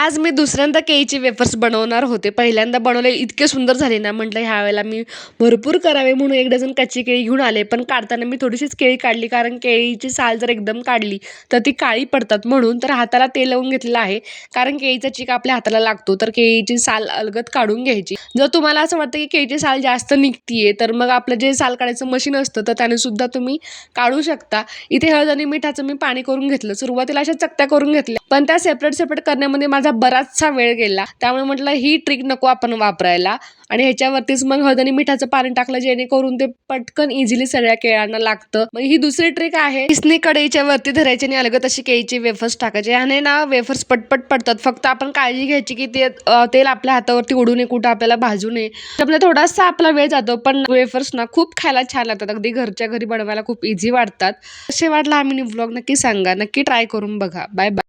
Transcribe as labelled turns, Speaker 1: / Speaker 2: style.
Speaker 1: आज मी दुसऱ्यांदा केळीचे वेफर्स बनवणार होते. पहिल्यांदा बनवले इतके सुंदर झाले ना, म्हटलं ह्यावेळेला मी भरपूर करावे म्हणून 1 डझन कच्ची केळी घेऊन आले. पण काढताना मी थोडीशीच केळी काढली, कारण केळीची साल जर एकदम काढली तर ती काळी पडतात म्हणून. तर हाताला तेल लावून घेतलेलं आहे, कारण केळीचा चिक आपल्या हाताला लागतो. तर केळीची साल अलगद काढून घ्यायची. जर तुम्हाला असं वाटतं की केळीची साल जास्त निघतीये, तर मग आपलं जे साल काढायचं मशीन असतं तर त्याने सुद्धा तुम्ही काढू शकता. इथे हळद आणि मिठाचं मी पाणी करून घेतलं. सुरुवातीला अशा चकत्या करून घेतल्या, पण त्या सेपरेट करण्यामध्ये माझा बराचसा वेळ गेला. त्यामुळे म्हटलं ही ट्रिक नको आपण वापरायला, आणि ह्याच्यावरतीच मग हळद आणि मिठाचं पाणी टाकलं, जेणेकरून ते पटकन इझिली सगळ्या केळ्यांना लागतं. मग ही दुसरी ट्रिक आहे. इसनी कढईच्या वरती धरायची आणि अलगद अशी केळीचे वेफर्स टाकायचे. ह्याने ना वेफर्स पटपट पडतात. फक्त आपण काळजी घ्यायची की ते तेल आपल्या हातावरती उडू नये, कुठं आपल्याला भाजू नये. आपला थोडासा आपला वेळ जातो, पण वेफर्स ना खूप खायला छान लागतात. अगदी घरच्या घरी बनवायला खूप इझी वाटतात. कसे वाटला हा मिनी व्लॉग नक्की सांगा. नक्की ट्राय करून बघा. Bye bye.